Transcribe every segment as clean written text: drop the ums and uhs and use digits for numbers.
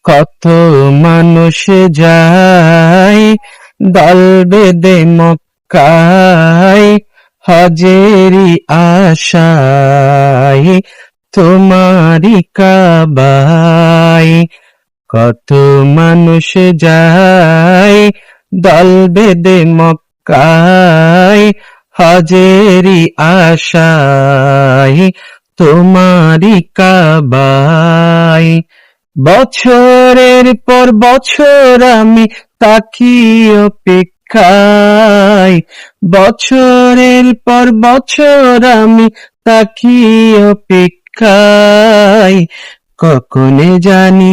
কত মানুষ যায় দল বেঁধে মক্কায়, হজেরি আশায় তোমারি কাবায়। কত মানুষ যায় দল বেঁধে মক্কায়, হজেরি আশায় তোমারি কাবায়। বছরের পর বছর আমি তাকি অপেক্ষায়, বছরের পর বছর আমি তাকি অপেক্ষায়। কখনে জানি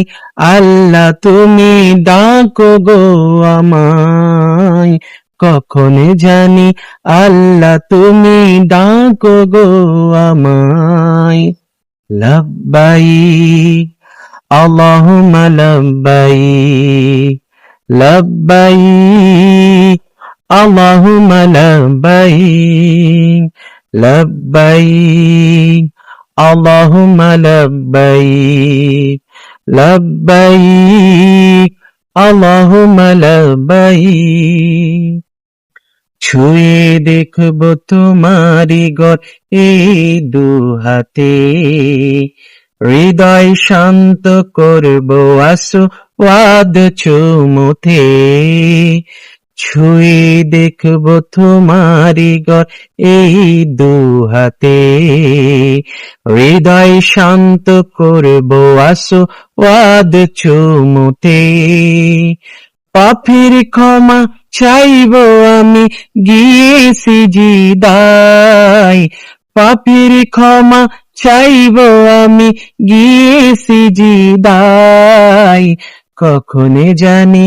আল্লাহ তুমি ডাকো গো আমায়, কখনে জানি আল্লাহ তুমি ডাকো গো আমায়। লাব্বাইক আল্লাহুম্মা লাব্বাইক, লাব্বাইক আল্লাহুম্মা লাব্বাইক, লাব্বাইক আল্লাহুম্মা লাব্বাইক, লাব্বাইক আল্লাহুম্মা লাব্বাইক। ছুঁয়ে দেখবো তোমারি ঘর এই দুহাতে, হৃদয় শান্ত করবো আসওয়াদ চুমুতে। ছুঁয়ে দেখবো তোমারি ঘর এই দুহাতে, হৃদয় শান্ত করবো আসওয়াদ চুমুতে। পাপের ক্ষমা চাইবো আমি গিয়েছি জিদায়, পাপের ক্ষমা চাইবো আমি গিয়েছি জিদায়। কখনে জানি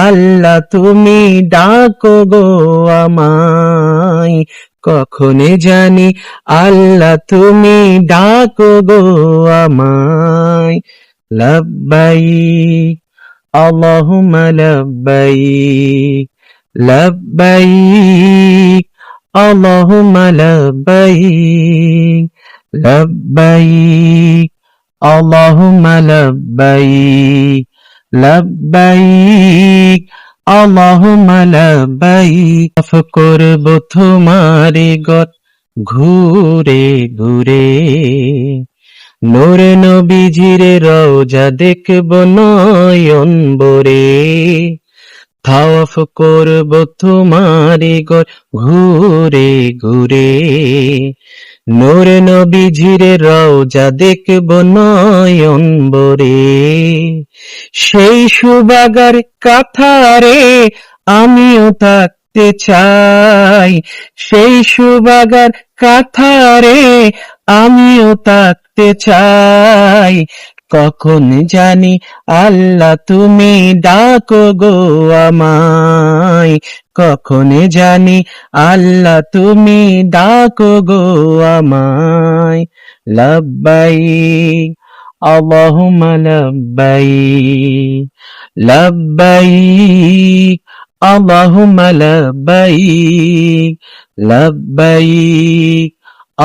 আল্লাহ তুমি ডাকো গো আমায়, কখনে জানি আল্লাহ তুমি ডাকো গো আমায়। লাব্বাইক আল্লাহুম্মা লাব্বাইক, লাব্বাইক আল্লাহুম্মা লাব্বাইক, লাব্বাইক আল্লাহুম্মা লাব্বাইক, লাব্বাইক আল্লাহুম্মা লাব্বাইক। তওয়াফ করবো তোমারি ঘর ঘুরে ঘুরে, নূরে নবীজির রওজা দেখবো নয়ন ভরে। তাওয়াফ করবো তোমারি ঘর ঘুরে ঘুরে, নূরে নবীজির রওজা দেখবো নয়ন ভরে। সেই সুবাগার কাথারে আমিও থাকতে চাই, সেই সুবাগার কাথারে আমিও থাকতে চাই। কখন জানি আল্লাহ তুমি ডাকো গো আমায়, কখন জানি আল্লাহ তুমি ডাকো গো আমায়। লাব্বাইক আল্লাহুম্মা লাব্বাইক, লাব্বাইক আল্লাহুম্মা লাব্বাইক, লাব্বাইক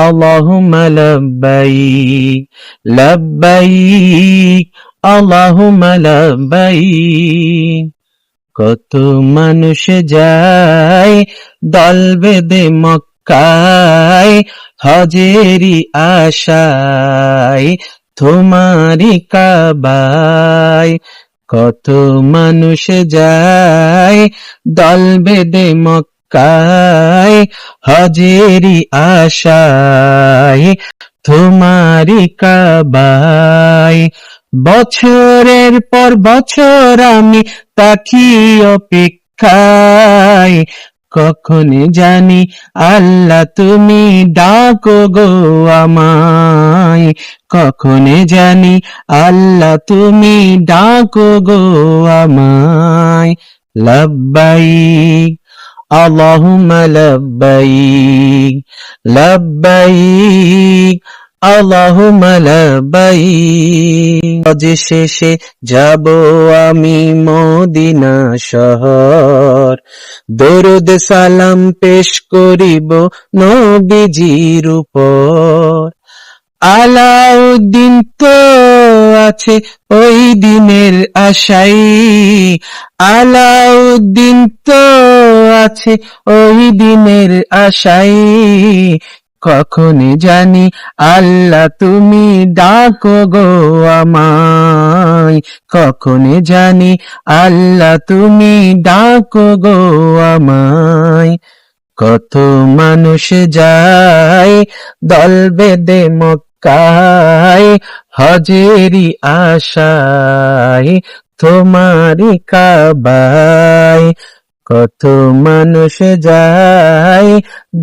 আল্লাহুম্মা লাব্বাইক, লাব্বাইক আল্লাহুম্মা লাব্বাইক। কত মানুষ যায় দল বেঁধে মক্কায়, হজেরি আশায় তোমারি কাবায়। কত মানুষ যায় দল বেঁধে মক্কায়, হজেরি আশায় তোমারি কাবায়। বছরের পর বছর আমি তাকি অপেক্ষায়, কখন জানি আল্লাহ তুমি ডাকো গো আমায়, কখন জানি আল্লাহ তুমি ডাকো গো আমায়। লাব্বাইক আল্লাহুম্মা লাব্বাইক, লাব্বাইক আল্লাহুম্মা লাব্বাইক। হজ শেষে যাব আমি মদিনা শহর, দরুদ সালাম পেশ করিব নবীজির উপর। আলাউদ্দিন তো আছে ওই দিনের আশাই, আলাউদ্দিন তো আছে ওই দিনের আশাই। কখন জানি আল্লাহ তুমি ডাকো গো আমায়, কখন জানি আল্লাহ তুমি ডাকো গো আমায়। কত মানুষ যায় দল বেঁধে মক্কায়, হজেরি আশায় তোমারি কাবায়। কত মানুষ যায়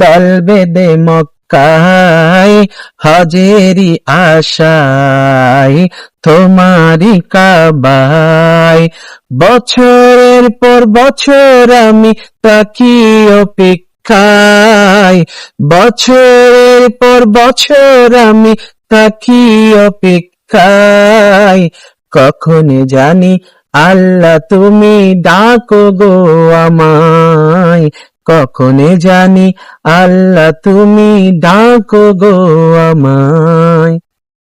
দল বেঁধে মক্কায়, হজেরি আশায় তোমারি কাবায়। বছরের পর বছর আমি তাকি অপেক্ষায়, বছরের পর বছর আমি তাকি অপেক্ষায়। কখন জানি আল্লাহ তুমি ডাকো গো আমায়, কখন জানি আল্লাহ তুমি ডাকো গো আমায়।